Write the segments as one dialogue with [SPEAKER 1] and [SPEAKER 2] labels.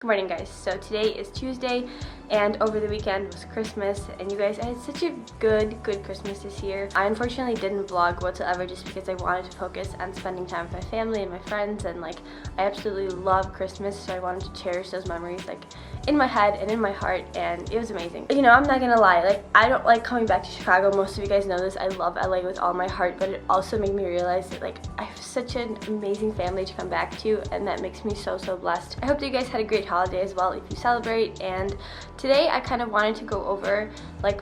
[SPEAKER 1] Good morning, guys. So today is Tuesday and over the weekend was Christmas, and you guys, I had such a good Christmas this year. I unfortunately didn't vlog whatsoever just because I wanted to focus on spending time with my family and my friends, and I absolutely love Christmas, so I wanted to cherish those memories in my head and in my heart, and it was amazing. I'm not gonna lie, I don't like coming back to Chicago. Most of you guys know this. I love LA with all my heart, but it also made me realize that I have such an amazing family to come back to, and that makes me so blessed. I hope that you guys had a great holiday as well if you celebrate, and today I kind of wanted to go over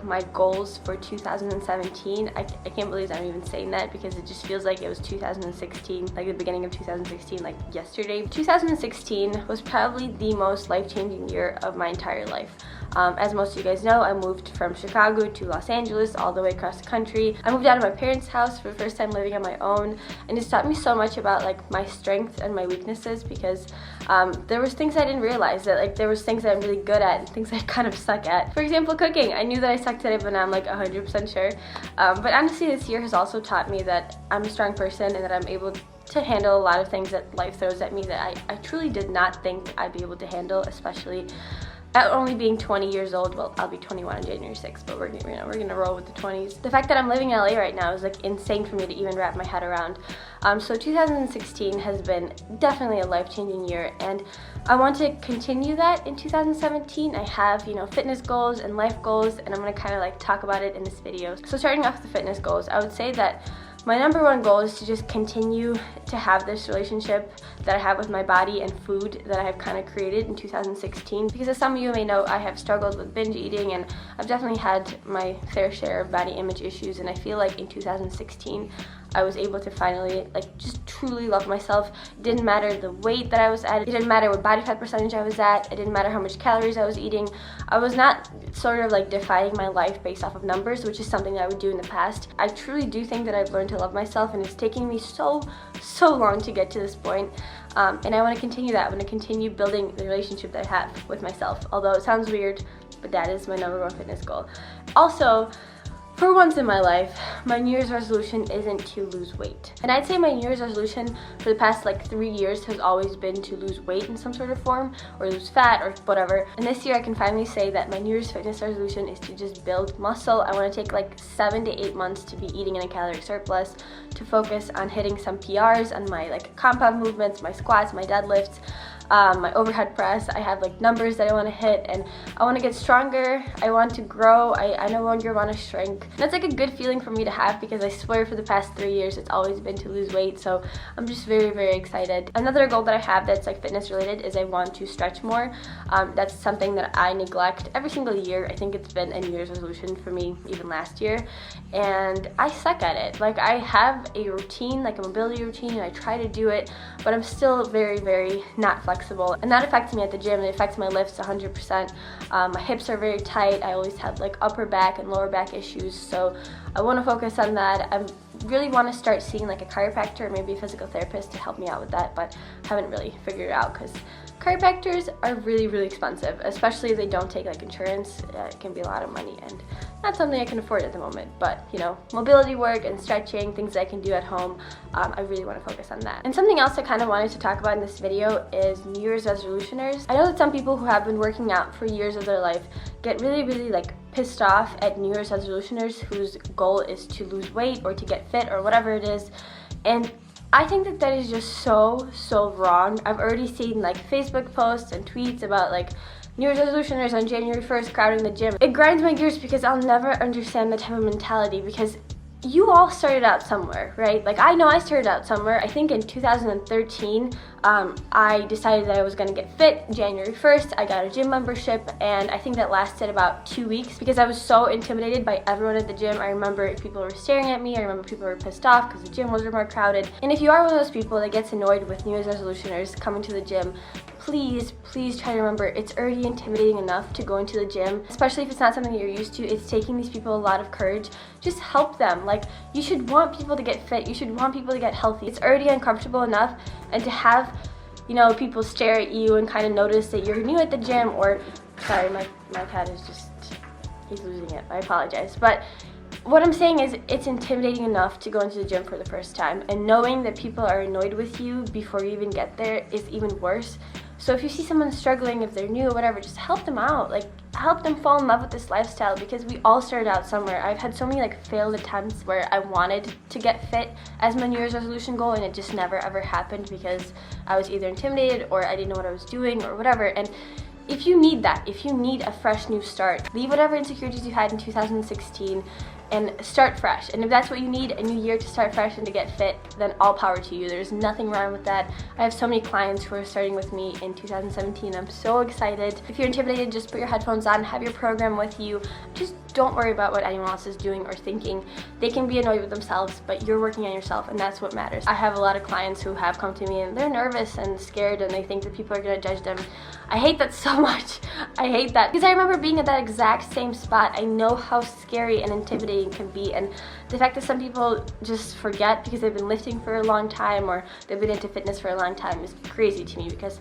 [SPEAKER 1] my goals for 2017. I can't believe I'm even saying that because it just feels like it was 2016, the beginning of 2016, yesterday. 2016 was probably the most life-changing year of my entire life. As most of you guys know, I moved from Chicago to Los Angeles, all the way across the country. I moved out of my parents' house for the first time living on my own, and it's taught me so much about my strengths and my weaknesses, because there was things I didn't realize, that there was things that I'm really good at and things I kind of suck at. For example, cooking. I knew that I sucked at it, but now I'm 100% sure. But honestly, this year has also taught me that I'm a strong person and that I'm able to handle a lot of things that life throws at me that I truly did not think I'd be able to handle, especially at only being 20 years old. Well, I'll be 21 on January 6th, but we're gonna roll with the 20s. The fact that I'm living in LA right now is insane for me to even wrap my head around. So 2016 has been definitely a life-changing year, and I want to continue that in 2017. I have, fitness goals and life goals, and I'm gonna kind of talk about it in this video. So starting off with the fitness goals, I would say that my number one goal is to just continue to have this relationship that I have with my body and food that I have kind of created in 2016. Because as some of you may know, I have struggled with binge eating, and I've definitely had my fair share of body image issues, and I feel like in 2016, I was able to finally just truly love myself. It didn't matter the weight that I was at, it didn't matter what body fat percentage I was at, it didn't matter how much calories I was eating. I was not sort of defining my life based off of numbers, which is something that I would do in the past. I truly do think that I've learned to love myself, and it's taking me so long to get to this point. And I want to continue that. I want to continue building the relationship that I have with myself. Although it sounds weird, but that is my number one fitness goal. Also, for once in my life, my New Year's resolution isn't to lose weight. And I'd say my New Year's resolution for the past 3 years has always been to lose weight in some sort of form, or lose fat, or whatever. And this year I can finally say that my New Year's fitness resolution is to just build muscle. I want to take 7 to 8 months to be eating in a calorie surplus, to focus on hitting some PRs on my compound movements, my squats, my deadlifts, my overhead press. I have numbers that I want to hit, and I want to get stronger. I want to grow. I no longer want to shrink. And that's a good feeling for me to have, because I swear for the past 3 years it's always been to lose weight. So I'm just very excited. Another goal that I have that's fitness related is I want to stretch more. That's something that I neglect every single year. I think it's been a New Year's resolution for me even last year, and I suck at it. I have a routine, a mobility routine, and I try to do it, but I'm still very not flexible, and that affects me at the gym. It affects my lifts 100%. My hips are very tight. I always have upper back and lower back issues, so I want to focus on that. I really want to start seeing a chiropractor or maybe a physical therapist to help me out with that, but haven't really figured it out, because chiropractors are really expensive, especially if they don't take insurance. It can be a lot of money, and not something I can afford at the moment. But mobility work and stretching, things that I can do at home, I really want to focus on that. And something else I kind of wanted to talk about in this video is New Year's resolutioners. I know that some people who have been working out for years of their life get really pissed off at New Year's resolutioners whose goal is to lose weight or to get fit or whatever it is, and I think that is just so wrong. I've already seen Facebook posts and tweets about New Year's resolutioners on January 1st crowding the gym. It grinds my gears, because I'll never understand that type of mentality, because you all started out somewhere, right? I know I started out somewhere. I think in 2013, I decided that I was going to get fit. January 1st, I got a gym membership, and I think that lasted about 2 weeks because I was so intimidated by everyone at the gym. I remember people were staring at me. I remember people were pissed off because the gym was more crowded. And if you are one of those people that gets annoyed with New Year's resolutioners coming to the gym, please try to remember, it's already intimidating enough to go into the gym, especially if it's not something that you're used to. It's taking these people a lot of courage. Just help them. You should want people to get fit. You should want people to get healthy. It's already uncomfortable enough, and to have people stare at you and kind of notice that you're new at the gym, or sorry, my cat is he's losing it. I apologize. But what I'm saying is, it's intimidating enough to go into the gym for the first time, and knowing that people are annoyed with you before you even get there is even worse. So if you see someone struggling, if they're new or whatever, just help them out. Like, help them fall in love with this lifestyle, because we all started out somewhere. I've had so many like failed attempts where I wanted to get fit as my New Year's resolution goal, and it just never ever happened because I was either intimidated or I didn't know what I was doing or whatever. And if you need that, if you need a fresh new start, leave whatever insecurities you had in 2016 and start fresh. And if that's what you need, a new year to start fresh and to get fit, then all power to you. There's nothing wrong with that. I have so many clients who are starting with me in 2017. I'm so excited. If you're intimidated, just put your headphones on, have your program with you. Just don't worry about what anyone else is doing or thinking. They can be annoyed with themselves, but you're working on yourself, and that's what matters. I have a lot of clients who have come to me and they're nervous and scared, and they think that people are gonna judge them. I hate that so much. I hate that, because I remember being at that exact same spot. I know how scary and intimidating can be, and the fact that some people just forget because they've been lifting for a long time or they've been into fitness for a long time is crazy to me, because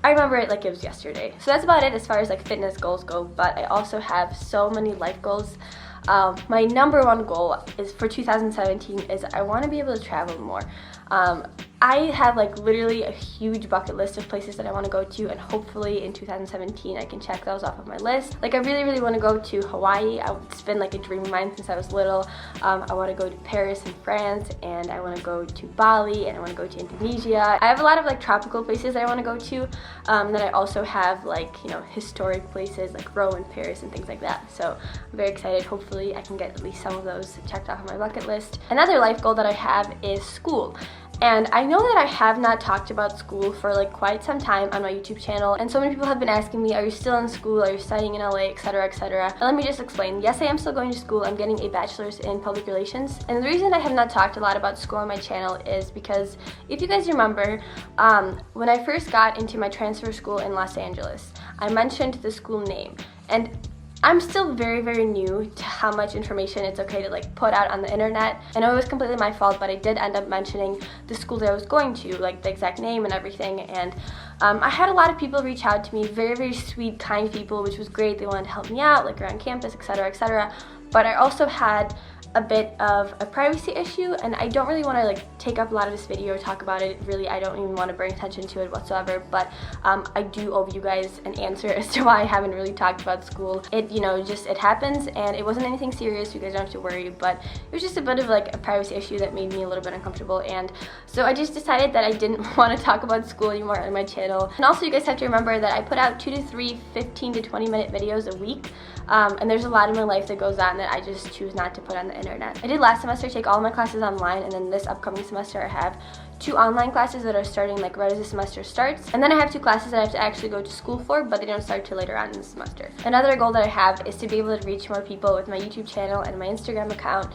[SPEAKER 1] I remember it like it was yesterday. So that's about it as far as like fitness goals go, but I also have so many life goals. My number one goal is for 2017 is I want to be able to travel more. I have like literally a huge bucket list of places that I want to go to, and hopefully in 2017 I can check those off of my list. Like, I really want to go to Hawaii. It's been like a dream of mine since I was little. I want to go to Paris in France, and I want to go to Bali, and I want to go to Indonesia. I have a lot of like tropical places that I want to go to. Then I also have like, you know, historic places like Rome and Paris and things like that. So I'm very excited. Hopefully I can get at least some of those checked off of my bucket list. Another life goal that I have is school. And I know that I have not talked about school for like quite some time on my YouTube channel, and so many people have been asking me, are you still in school, are you studying in LA, etc, etc. And let me just explain. Yes, I am still going to school. I'm getting a bachelor's in public relations, and the reason I have not talked a lot about school on my channel is because if you guys remember, when I first got into my transfer school in Los Angeles, I mentioned the school name, and I'm still very new to how much information it's okay to like put out on the internet. I know it was completely my fault, but I did end up mentioning the school that I was going to, like the exact name and everything, and I had a lot of people reach out to me, very sweet, kind people, which was great. They wanted to help me out, like around campus, etc, etc. But I also had a bit of a privacy issue, and I don't really want to like take up a lot of this video or talk about it. Really, I don't even want to bring attention to it whatsoever, but I do owe you guys an answer as to why I haven't really talked about school. It, you know, just it happens, and it wasn't anything serious. You guys don't have to worry, but it was just a bit of like a privacy issue that made me a little bit uncomfortable, and so I just decided that I didn't want to talk about school anymore on my channel. And also, you guys have to remember that I put out 2 to 3 15 to 20 minute videos a week, and there's a lot in my life that goes on that I just choose not to put on the internet. I did last semester take all my classes online, and then this upcoming semester I have 2 online classes that are starting like right as the semester starts, and then I have 2 classes that I have to actually go to school for, but they don't start till later on in the semester. Another goal that I have is to be able to reach more people with my YouTube channel and my Instagram account.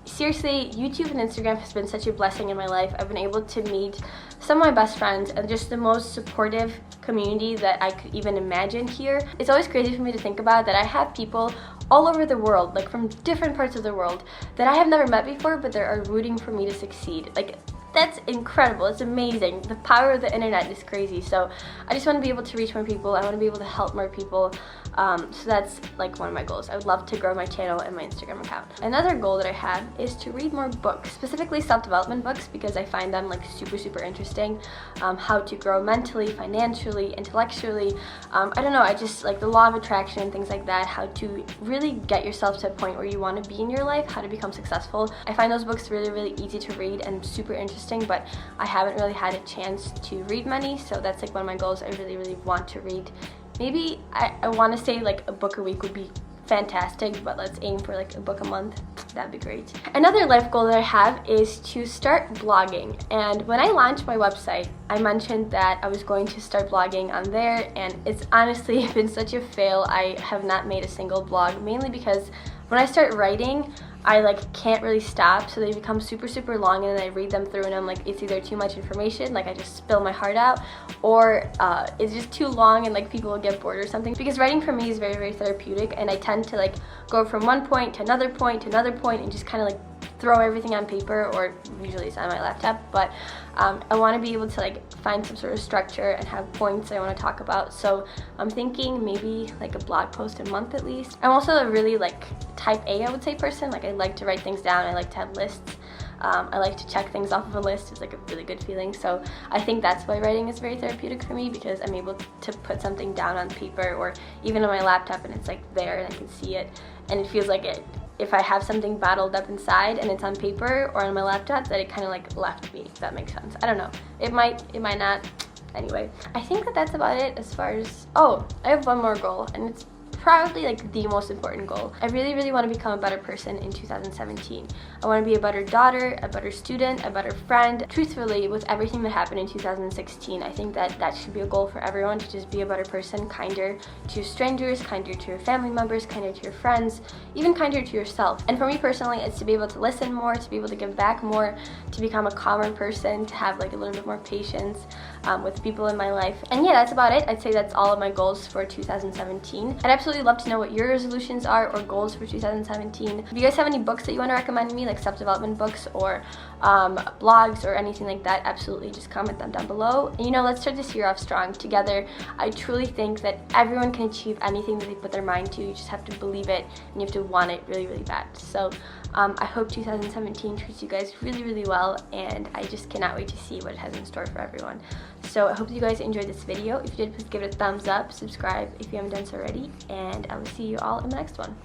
[SPEAKER 1] Seriously, YouTube and Instagram has been such a blessing in my life. I've been able to meet some of my best friends and just the most supportive community that I could even imagine here. It's always crazy for me to think about that I have people all over the world, like from different parts of the world, that I have never met before, but they are rooting for me to succeed. Like, that's incredible. It's amazing. The power of the internet is crazy. So I just want to be able to reach more people. I want to be able to help more people. So that's like one of my goals. I would love to grow my channel and my Instagram account. Another goal that I have is to read more books, specifically self-development books, because I find them like super interesting. How to grow mentally, financially, intellectually. I don't know, I just like the law of attraction and things like that, how to really get yourself to a point where you want to be in your life, how to become successful. I find those books really easy to read and super interesting, but I haven't really had a chance to read many, so that's like one of my goals. I really want to read. Maybe I want to say like a book a week would be fantastic, but let's aim for like a book a month. That'd be great. Another life goal that I have is to start blogging, and when I launched my website, I mentioned that I was going to start blogging on there, and it's honestly been such a fail. I have not made a single blog, mainly because when I start writing, I like can't really stop, so they become super long, and then I read them through and I'm like, it's either too much information, like I just spill my heart out, or it's just too long and like people will get bored or something. Because writing for me is very therapeutic, and I tend to like go from one point to another point to another point and just kind of like throw everything on paper, or usually it's on my laptop, but I want to be able to like find some sort of structure and have points I want to talk about. So I'm thinking maybe like a blog post a month at least. I'm also a really like type A, I would say, person. Like I like to write things down, I like to have lists. I like to check things off of a list. It's like a really good feeling. So I think that's why writing is very therapeutic for me, because I'm able to put something down on paper or even on my laptop and it's like there and I can see it, and it feels like if I have something bottled up inside and it's on paper or on my laptop, that it kind of like left me, if that makes sense. I don't know. It might not. Anyway, I think that's about it as far as, oh, I have one more goal, and it's probably like the most important goal. I really want to become a better person in 2017. I want to be a better daughter, a better student, a better friend. Truthfully, with everything that happened in 2016, I think that should be a goal for everyone, to just be a better person, kinder to strangers, kinder to your family members, kinder to your friends, even kinder to yourself. And for me personally, it's to be able to listen more, to be able to give back more, to become a calmer person, to have like a little bit more patience with people in my life. And yeah, that's about it. I'd say that's all of my goals for 2017. I'd absolutely love to know what your resolutions are or goals for 2017. If you guys have any books that you want to recommend me, like self-development books or blogs or anything like that, absolutely just comment them down below. And you know, let's start this year off strong together. I truly think that everyone can achieve anything that they put their mind to. You just have to believe it and you have to want it really bad. So I hope 2017 treats you guys really well, and I just cannot wait to see what it has in store for everyone. So I hope you guys enjoyed this video. If you did, please give it a thumbs up, subscribe if you haven't done so already, and I will see you all in the next one.